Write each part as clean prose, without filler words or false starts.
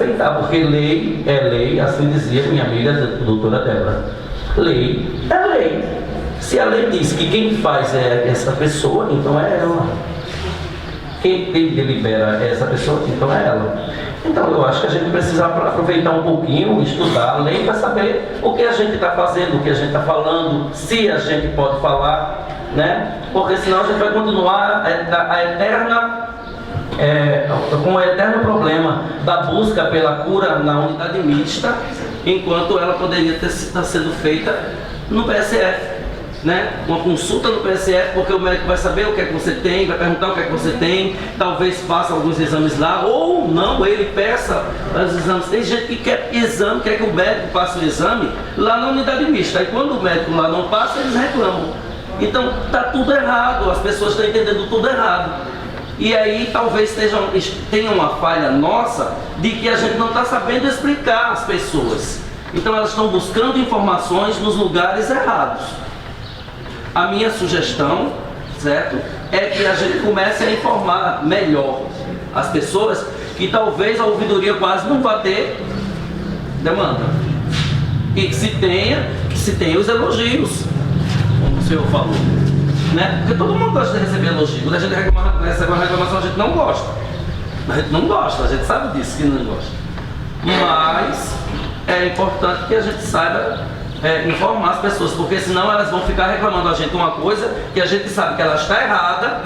respeitar, porque lei é lei, assim dizia minha amiga, a doutora Débora. Lei é lei. Se a lei diz que quem faz é essa pessoa, então é ela. Quem delibera é essa pessoa, então é ela. Então eu acho que a gente precisa aproveitar um pouquinho, estudar a lei para saber o que a gente está fazendo, o que a gente está falando, se a gente pode falar, né? Porque senão a gente vai continuar com o eterno problema da busca pela cura na unidade mista, enquanto ela poderia estar sendo feita no PSF. Né? Uma consulta no PSF, porque o médico vai saber o que é que você tem, vai perguntar o que é que você tem, talvez faça alguns exames lá, ou não, ele peça os exames. Tem gente que quer exame, quer que o médico passe o exame lá na unidade mista, e quando o médico lá não passa, eles reclamam. Então está tudo errado, as pessoas estão entendendo tudo errado. E aí talvez tenha uma falha nossa de que a gente não está sabendo explicar às pessoas. Então elas estão buscando informações nos lugares errados. A minha sugestão, certo, é que a gente comece a informar melhor as pessoas, que talvez a ouvidoria quase não vá ter demanda. E que se tenha os elogios, como o senhor falou. Né? Porque todo mundo gosta de receber elogio. Quando a gente recebe uma reclamação, a gente não gosta. A gente não gosta, a gente sabe disso que não gosta. Mas é importante que a gente saiba informar as pessoas, porque senão elas vão ficar reclamando a gente uma coisa que a gente sabe que ela está errada,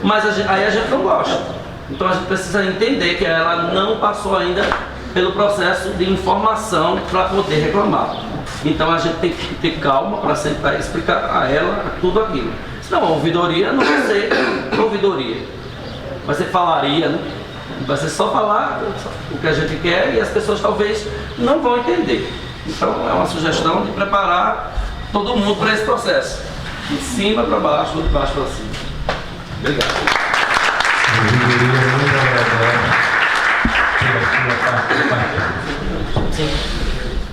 mas aí a gente não gosta. Então a gente precisa entender que ela não passou ainda pelo processo de informação para poder reclamar. Então a gente tem que ter calma para sentar e explicar a ela tudo aquilo. Senão a ouvidoria não vai ser ouvidoria, vai ser falaria, né? Vai ser só falar o que a gente quer e as pessoas talvez não vão entender. Então é uma sugestão de preparar todo mundo para esse processo. De cima para baixo, de baixo para cima. Obrigado.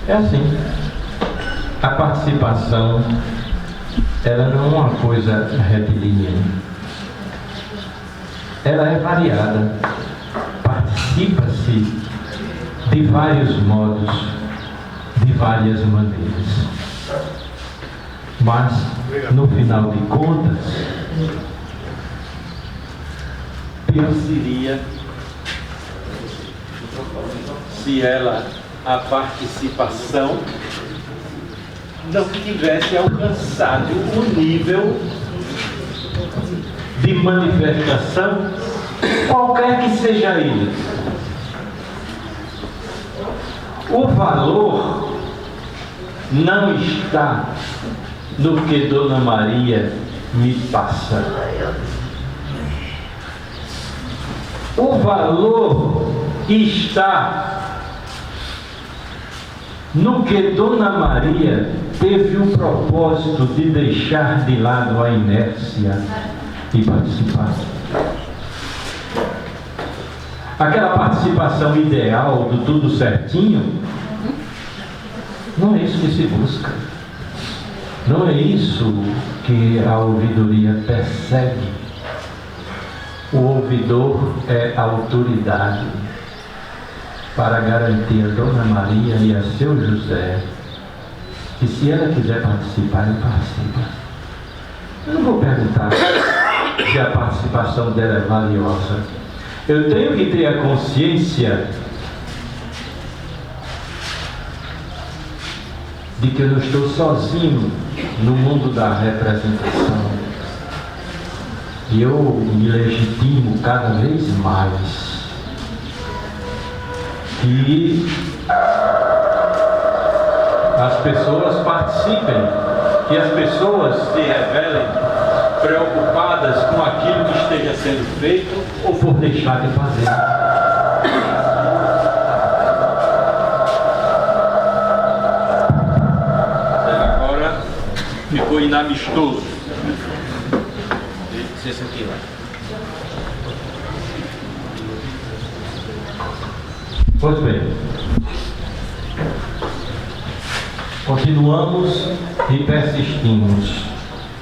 É assim, a participação, ela não é uma coisa retilínea. Ela é variada. Participa-se de vários modos, de várias maneiras. Mas, no final de contas, pior seria se a participação, não tivesse alcançado o nível de manifestação, qualquer que seja ele. O valor não está no que Dona Maria me passa. O valor está no que Dona Maria teve o propósito de deixar de lado a inércia e participar. Aquela participação ideal do tudo certinho, não é isso que se busca. Não é isso que a ouvidoria persegue. O ouvidor é autoridade para garantir a Dona Maria e a seu José que, se ela quiser participar, ele participa. Eu não vou perguntar se a participação dela é valiosa. Eu tenho que ter a consciência de que eu não estou sozinho no mundo da representação. E eu me legitimo cada vez mais que as pessoas participem, que as pessoas se revelem preocupadas com aquilo que esteja sendo feito ou por deixar de fazer. Agora ficou inamistoso. Você sentiu? Pois bem, continuamos e persistimos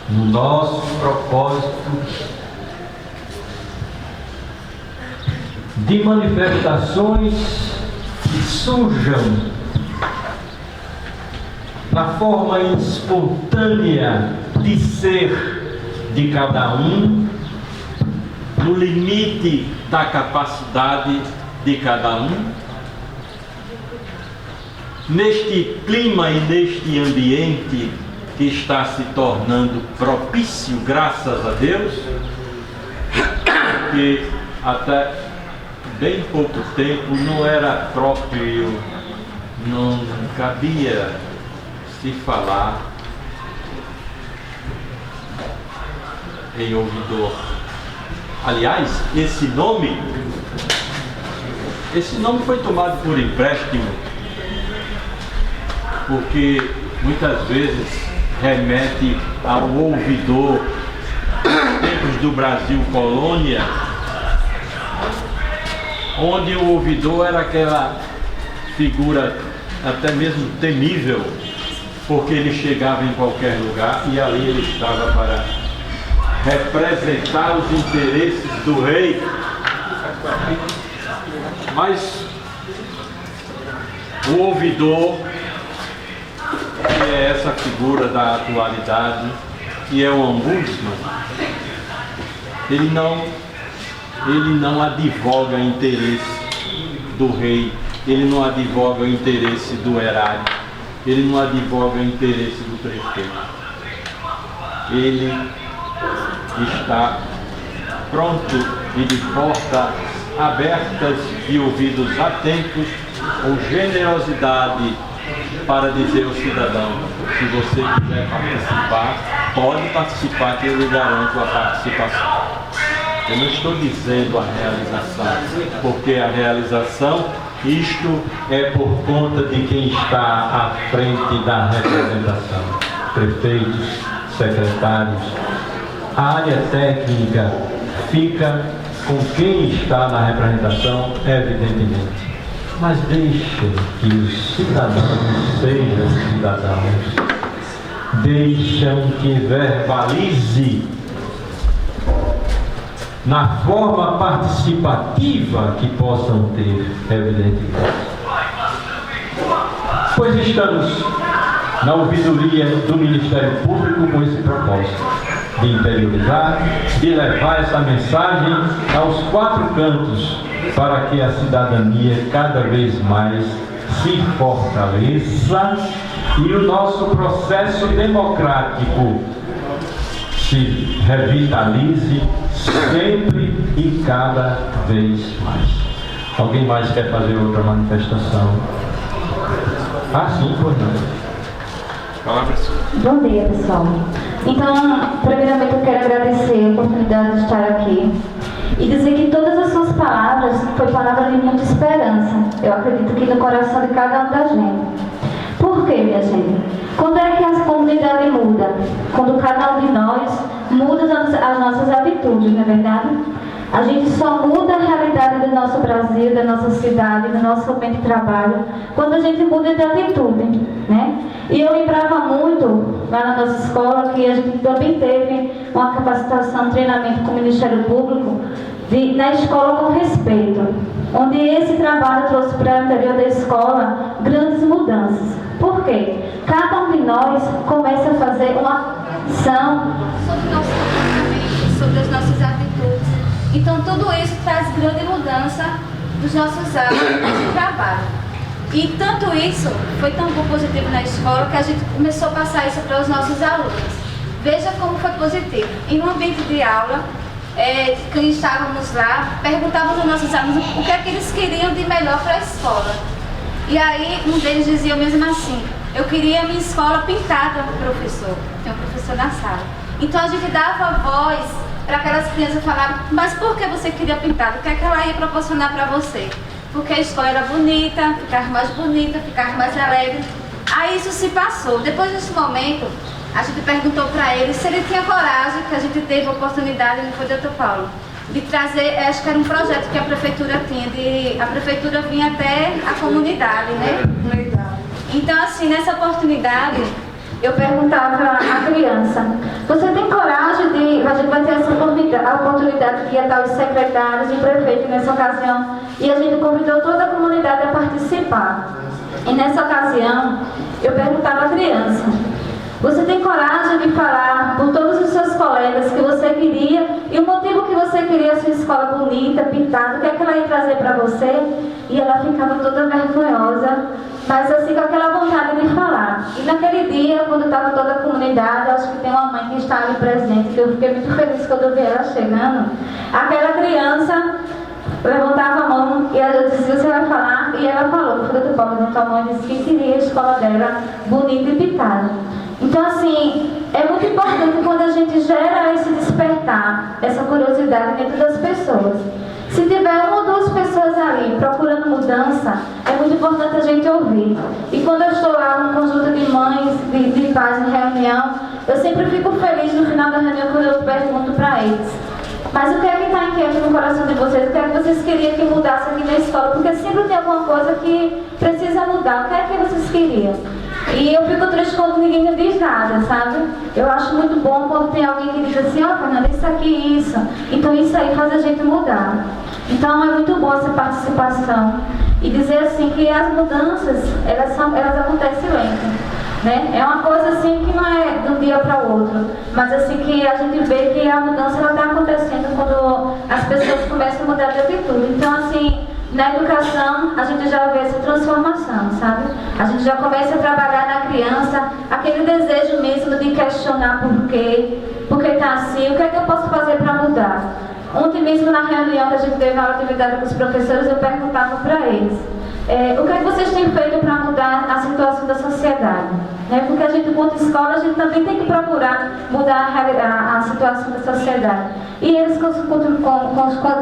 no nosso propósito de manifestações surjam na forma espontânea de ser de cada um, no limite da capacidade de cada um, neste clima e neste ambiente que está se tornando propício, graças a Deus, que até bem pouco tempo não era próprio, não cabia se falar em ouvidor. Aliás, esse nome foi tomado por empréstimo, porque muitas vezes remete ao ouvidor tempos do Brasil colônia, onde o ouvidor era aquela figura até mesmo temível, porque ele chegava em qualquer lugar e ali ele estava para representar os interesses do rei. Mas o ouvidor, que é essa figura da atualidade, que é o ombudsman, ele não advoga interesse do rei, ele não advoga o interesse do erário, ele não advoga o interesse do prefeito. Ele está pronto e de portas abertas e ouvidos atentos, com generosidade, para dizer ao cidadão: se você quiser participar, pode participar, que eu lhe garanto a participação. Eu não estou dizendo a realização, porque a realização, isto é por conta de quem está à frente da representação: prefeitos, secretários. A área técnica fica com quem está na representação, evidentemente. Mas deixem que os cidadãos sejam cidadãos. Deixam que verbalize na forma participativa que possam ter, evidentemente. Pois estamos na ouvidoria do Ministério Público com esse propósito de interiorizar, de levar essa mensagem aos quatro cantos, para que a cidadania cada vez mais se fortaleça e o nosso processo democrático se revitalize sempre e cada vez mais. Alguém mais quer fazer outra manifestação? Sim, por não. Bom dia, pessoal. Então, primeiramente eu quero agradecer a oportunidade de estar aqui e dizer que todas as suas palavras foi palavra de muita esperança. Eu acredito que no coração de cada um da gente. Por quê, minha gente? Quando é que a comunidade muda? Quando cada um de nós muda as nossas atitudes, não é verdade? A gente só muda a realidade do nosso Brasil, da nossa cidade, do nosso ambiente de trabalho, quando a gente muda de atitude, né? E eu lembrava muito, lá na nossa escola, que a gente também teve uma capacitação, treinamento com o Ministério Público, na escola com respeito, onde esse trabalho trouxe para o interior da escola grandes mudanças. Por quê? Cada um de nós começa a fazer uma ação sobre o nosso comportamento, sobre as nossas atitudes. Então tudo isso traz grande mudança dos nossos hábitos de trabalho. E tanto isso foi tão positivo na escola que a gente começou a passar isso para os nossos alunos. Veja como foi positivo. Em um ambiente de aula, que estávamos lá, perguntávamos aos nossos alunos o que é que eles queriam de melhor para a escola. E aí um deles dizia mesmo assim: eu queria a minha escola pintada, professor. Tem um professor na sala. Então a gente dava voz para aquelas crianças falarem: mas por que você queria pintada? O que é que ela ia proporcionar para você? Porque a escola era bonita, ficar mais alegre. Aí isso se passou. Depois desse momento, a gente perguntou para ele se ele tinha coragem, que a gente teve a oportunidade, não foi, doutor Paulo, de trazer, acho que era um projeto que a prefeitura tinha, a prefeitura vinha até a comunidade, né? Então, assim, nessa oportunidade, eu perguntava à criança: você tem coragem de... A gente vai ter essa oportunidade de estar os secretários e o prefeito nessa ocasião, e a gente convidou toda a comunidade a participar. E nessa ocasião, eu perguntava à criança: você tem coragem de falar por todos os seus colegas que você queria, e o motivo que você queria a sua escola bonita, pintada, o que é que ela ia trazer para você? E ela ficava toda vergonhosa, mas assim, com aquela vontade de falar. E naquele dia, quando estava toda a comunidade, acho que tem uma mãe que está ali presente, que eu fiquei muito feliz quando eu vi ela chegando. Aquela criança levantava a mão e eu disse: você vai falar? E ela falou, filha do povo, levantou a mão e disse que queria a escola dela bonita e pintada. Então, assim, é muito importante quando a gente gera esse despertar, essa curiosidade dentro das pessoas. Se tiver uma ou duas pessoas ali procurando mudança, é muito importante a gente ouvir. E quando eu estou lá num conjunto de mães, de pais em reunião, eu sempre fico feliz no final da reunião quando eu pergunto para eles: mas o que é que está inquieto no coração de vocês? O que é que vocês queriam que mudasse aqui na escola? Porque sempre tem alguma coisa que precisa mudar. O que é que vocês queriam? E eu fico triste quando ninguém me diz nada, sabe? Eu acho muito bom quando tem alguém que diz assim: ó, Fernanda, isso aqui, isso. Então isso aí faz a gente mudar. Então é muito boa essa participação. E dizer assim que as mudanças, elas acontecem lento. Né? É uma coisa assim que não é de um dia para o outro, mas assim que a gente vê que a mudança está acontecendo quando as pessoas começam a mudar de atitude. Então, assim, na educação a gente já vê essa transformação, sabe? A gente já começa a trabalhar na criança aquele desejo mesmo de questionar por que está assim, o que é que eu posso fazer para mudar. Ontem mesmo na reunião que a gente teve na atividade com os professores, eu perguntava para eles: o que é que vocês têm feito para mudar a situação da sociedade? Porque a gente, enquanto escola, a gente também tem que procurar mudar a situação da sociedade. E eles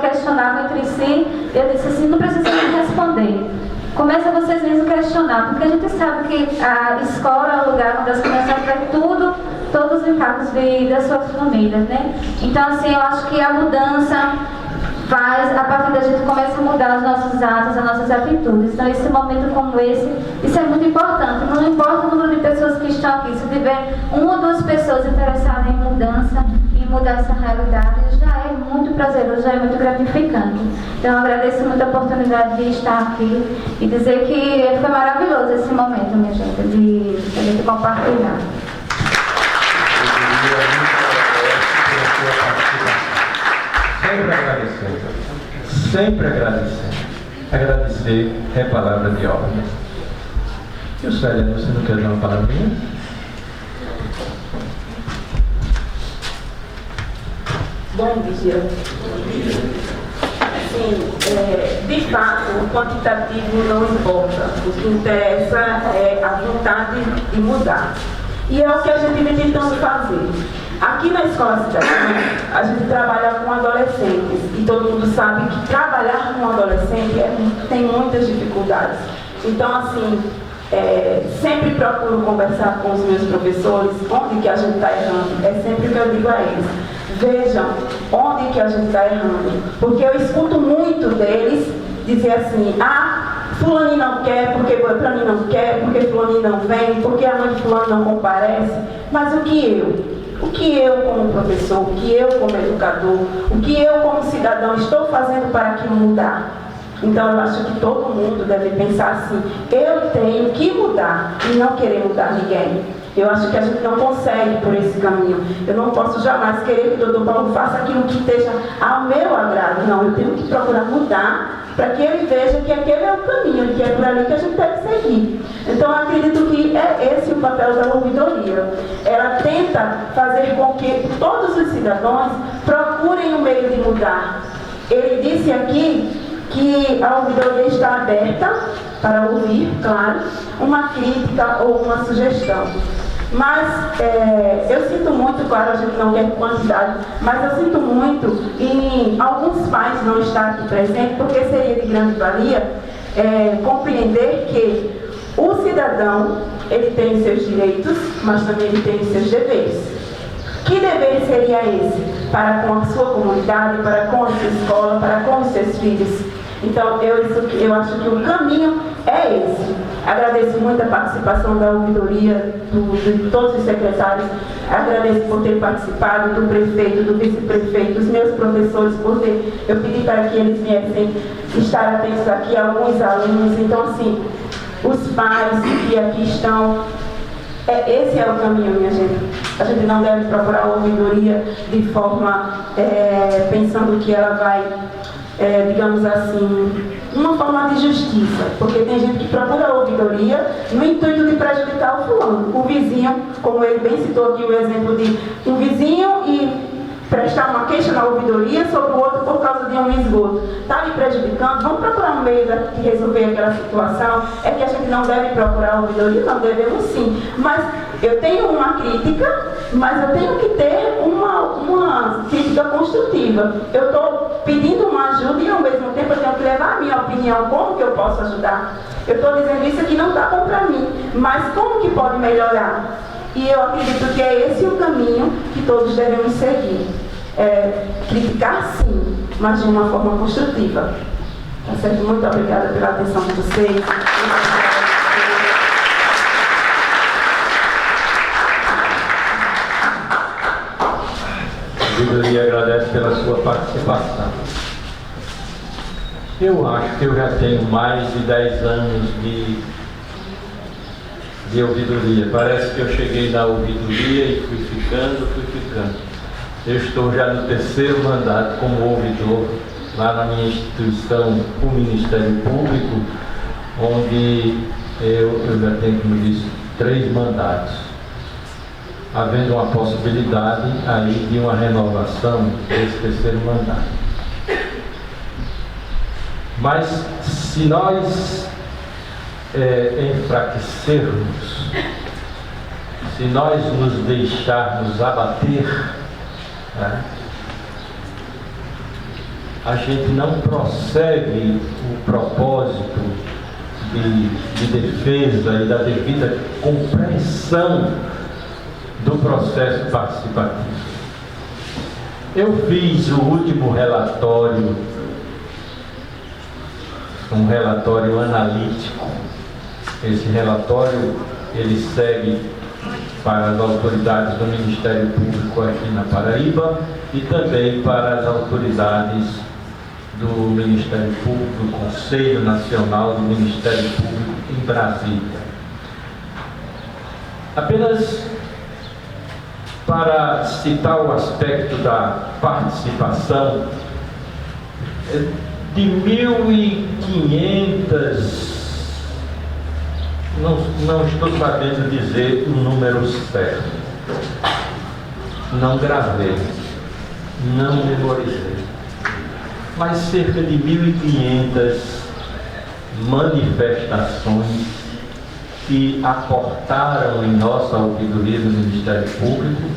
questionavam entre si. Eu disse assim: não precisa nem responder. Começa vocês mesmos a questionar, porque a gente sabe que a escola é o lugar onde as crianças aprendem tudo, todos os encargos das suas famílias, né? Então, assim, eu acho que a mudança faz, a partir da gente começa a mudar os nossos atos, as nossas atitudes. Então, esse momento como esse, isso é muito importante. Não importa o número de pessoas que estão aqui, se tiver uma ou duas pessoas interessadas em mudança, em mudar essa realidade, já é muito prazeroso, já é muito gratificante. Então, eu agradeço muito a oportunidade de estar aqui e dizer que foi maravilhoso esse momento, minha gente, de a gente compartilhar. Sempre agradecendo. Sempre agradecendo. Agradecer é palavra de ordem. E o Célia, você não quer dar uma palavrinha? Bom dia. Sim, de fato, o quantitativo não importa. O que interessa é a vontade de mudar. E é o que a gente vem tentando fazer. Aqui na Escola Cidadã, a gente trabalha com adolescentes. E todo mundo sabe que trabalhar com adolescente tem muitas dificuldades. Então, assim, sempre procuro conversar com os meus professores onde que a gente está errando. É sempre o que eu digo a eles: vejam onde que a gente está errando. Porque eu escuto muito deles dizer assim: fulano não quer, porque fulano não quer, porque fulano não vem, porque a mãe de fulano não comparece. Mas o que eu como professor, o que eu como educador, o que eu como cidadão estou fazendo para aquilo mudar? Então eu acho que todo mundo deve pensar assim: eu tenho que mudar e não querer mudar ninguém. Eu acho que a gente não consegue por esse caminho. Eu não posso jamais querer que o doutor Paulo faça aquilo que esteja ao meu agrado. Não, eu tenho que procurar mudar para que ele veja que aquele é o caminho, que é por ali que a gente deve seguir. Então, eu acredito que é esse o papel da ouvidoria. Ela tenta fazer com que todos os cidadãos procurem um meio de mudar. Ele disse aqui que a ouvidoria está aberta para ouvir, claro, uma crítica ou uma sugestão. Mas eu sinto muito, claro, a gente não quer quantidade, mas eu sinto muito em alguns pais não estar aqui presentes, porque seria de grande valia compreender que o cidadão, ele tem seus direitos, mas também ele tem seus deveres. Que dever seria esse para com a sua comunidade, para com a sua escola, para com os seus filhos? Então, eu acho que o caminho é esse. Agradeço muito a participação da ouvidoria, de todos os secretários, agradeço por ter participado, do prefeito, do vice-prefeito, dos meus professores, eu pedi para que eles viessem estar atentos aqui a alguns alunos. Então, assim, os pais que aqui estão, esse é o caminho, minha gente. A gente não deve procurar a ouvidoria de forma, pensando que ela vai, digamos assim, uma forma de justiça, porque tem gente que procura a ouvidoria no intuito de prejudicar o fulano, o vizinho, como ele bem citou aqui o exemplo de um vizinho e prestar uma queixa na ouvidoria sobre o outro por causa de um esgoto. Está lhe prejudicando? Vamos procurar um meio de resolver aquela situação. É que a gente não deve procurar a ouvidoria? Não, devemos sim. Mas eu tenho uma crítica, mas eu tenho que ter uma crítica construtiva. Eu estou pedindo uma ajuda e ao mesmo tempo eu tenho que levar a minha opinião, como que eu posso ajudar. Eu estou dizendo isso aqui não está bom para mim, mas como que pode melhorar? E eu acredito que é esse o caminho que todos devemos seguir. Criticar sim, mas de uma forma construtiva. Tá certo? Muito obrigada pela atenção de vocês. A ouvidoria agradece pela sua participação. Eu acho que eu já tenho mais de 10 anos de ouvidoria. Parece que eu cheguei na ouvidoria e fui ficando. Eu estou já no 3º mandato como ouvidor lá na minha instituição, o Ministério Público, onde eu já tenho, como disse, 3 mandatos. Havendo uma possibilidade aí de uma renovação desse 3º mandato. Mas se nós enfraquecermos, se nós nos deixarmos abater, né, a gente não prossegue o propósito de defesa e da devida compreensão do processo participativo. Eu fiz o último relatório, um relatório analítico. Esse relatório ele segue para as autoridades do Ministério Público aqui na Paraíba e também para as autoridades do Ministério Público, do Conselho Nacional do Ministério Público em Brasília. Apenas para citar o aspecto da participação, de 1.500, não estou sabendo dizer o número certo, não gravei, não memorizei, mas cerca de 1.500 manifestações que aportaram em nossa ouvidoria do Ministério Público.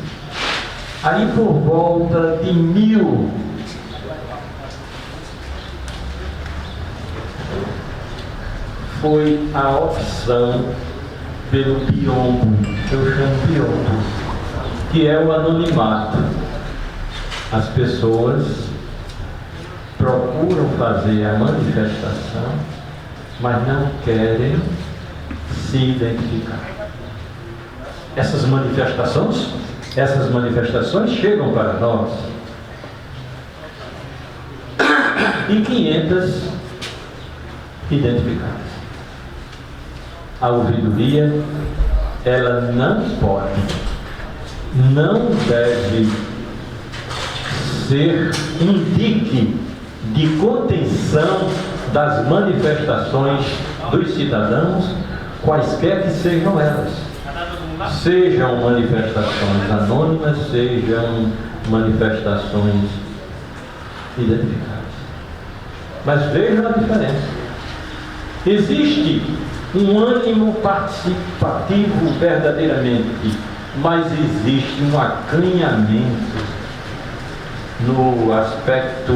Aí por volta de 1.000 foi a opção pelo biombo, eu chamo biombo, que é o anonimato. As pessoas procuram fazer a manifestação, mas não querem se identificar. Essas manifestações chegam para nós e 500 identificadas. A ouvidoria, ela não pode, não deve ser um dique de contenção das manifestações dos cidadãos, quaisquer que sejam elas. Sejam manifestações anônimas, sejam manifestações identificadas. Mas vejam a diferença. Existe um ânimo participativo verdadeiramente, mas existe um acanhamento no aspecto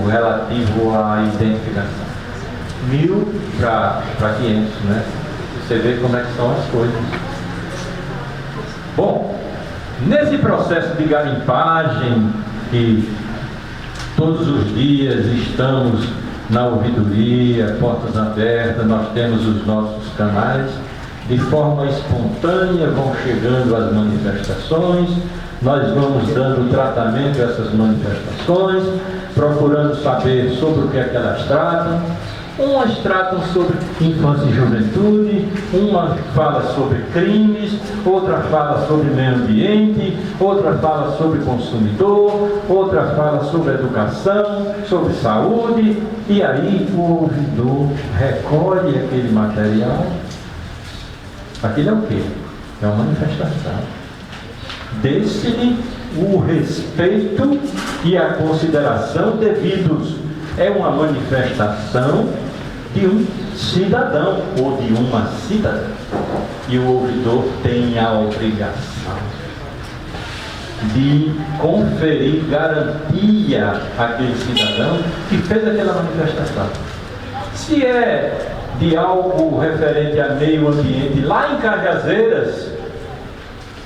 relativo à identificação. 1.000 para 500, né? Você vê como é que são as coisas. Bom, nesse processo de garimpagem que todos os dias estamos na ouvidoria, portas abertas, nós temos os nossos canais, de forma espontânea vão chegando as manifestações, nós vamos dando tratamento a essas manifestações, procurando saber sobre o que é que elas tratam. Umas tratam sobre infância e juventude, uma fala sobre crimes, outra fala sobre meio ambiente, outra fala sobre consumidor, outra fala sobre educação, sobre saúde, e aí o ouvidor recolhe aquele material. Aquilo é o quê? É uma manifestação. Desse-lhe o respeito e a consideração devidos. É uma manifestação de um cidadão ou de uma cidadã. E o ouvidor tem a obrigação de conferir garantia àquele cidadão que fez aquela manifestação. Se é de algo referente a meio ambiente, lá em Cajazeiras,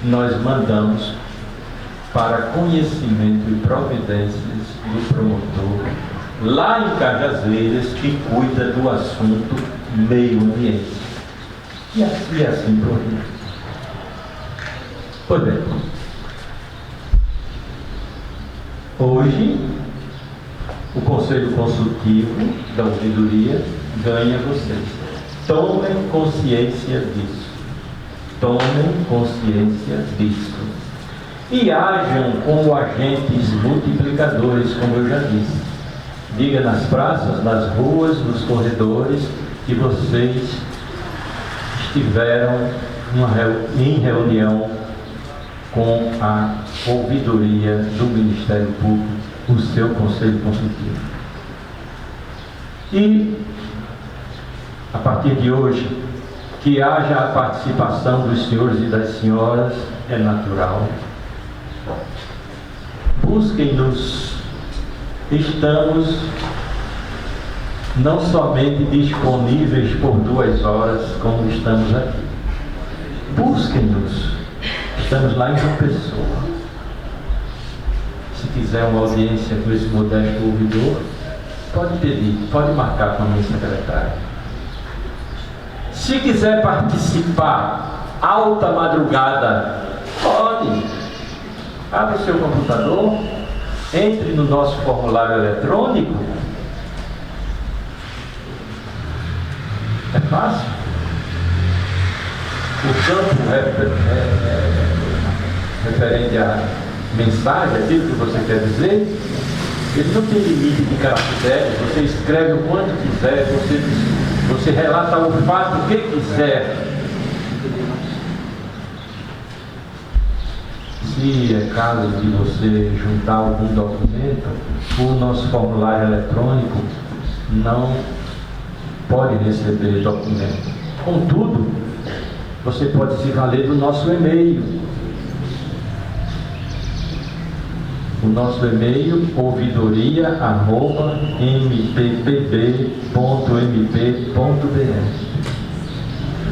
nós mandamos para conhecimento e providências do promotor lá em Cajazeiras, que cuida do assunto meio ambiente. E assim por diante. Pois bem, hoje o Conselho Consultivo da Ouvidoria ganha vocês. Tomem consciência disso. Tomem consciência disso. E ajam como agentes multiplicadores, como eu já disse. Diga nas praças, nas ruas, nos corredores, que vocês estiveram em reunião com a ouvidoria do Ministério Público, o seu Conselho Consultivo. E, a partir de hoje, que haja a participação dos senhores e das senhoras é natural. Busquem-nos. Estamos não somente disponíveis por 2 horas, como estamos aqui. Busquem-nos. Estamos lá em João Pessoa. Se quiser uma audiência com esse modesto ouvidor, pode pedir, pode marcar com a minha secretária. Se quiser participar alta madrugada, pode. Abra o seu computador, entre no nosso formulário eletrônico. É fácil. O campo referente à mensagem, aquilo que você quer dizer, ele não tem limite de caracteres. Você escreve o quanto quiser, você relata o fato que quiser. Se é caso de você juntar algum documento, o nosso formulário eletrônico não pode receber documento. Contudo, você pode se valer do nosso e-mail. O nosso e-mail, ouvidoria@mppb.mp.br.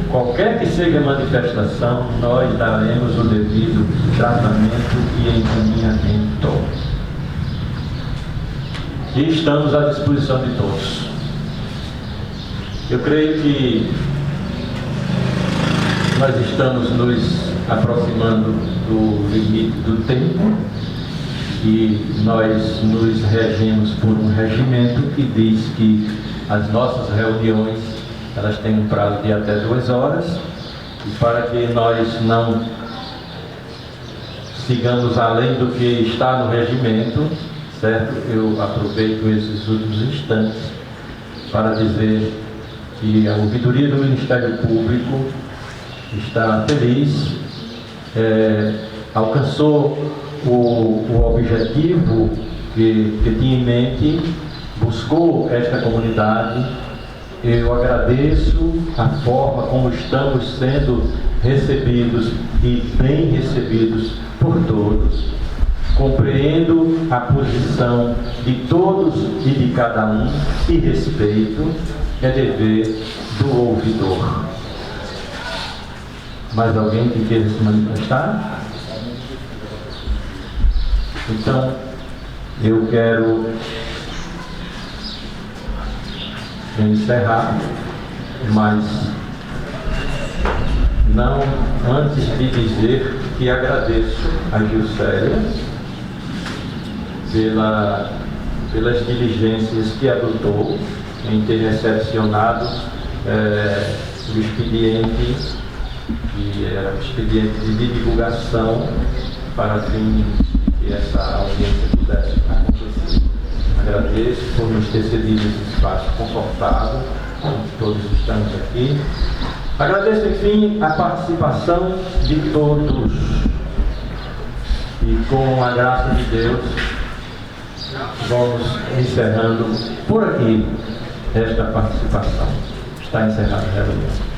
Qualquer que seja a manifestação, nós daremos o devido tratamento e encaminhamento. E estamos à disposição de todos. Eu creio que nós estamos nos aproximando do limite do tempo e nós nos regemos por um regimento que diz que as nossas reuniões elas têm um prazo de até 2 horas, e para que nós não sigamos além do que está no regimento, certo? Eu aproveito esses últimos instantes para dizer que a ouvidoria do Ministério Público está feliz, alcançou o objetivo que tinha em mente, buscou esta comunidade. Eu agradeço a forma como estamos sendo recebidos e bem recebidos por todos. Compreendo a posição de todos e de cada um e respeito é dever do ouvidor. Mais alguém que queira se manifestar? Então, eu quero encerrar, mas não antes de dizer que agradeço a Gilcélia pelas diligências que adotou em ter recepcionado o expediente, que era um expediente de divulgação para fim que essa audiência pudesse acontecer. Agradeço por nos ter cedido esse espaço confortável, onde todos estamos aqui. Agradeço, enfim, a participação de todos. E com a graça de Deus, vamos encerrando por aqui esta participação. Está encerrada a reunião.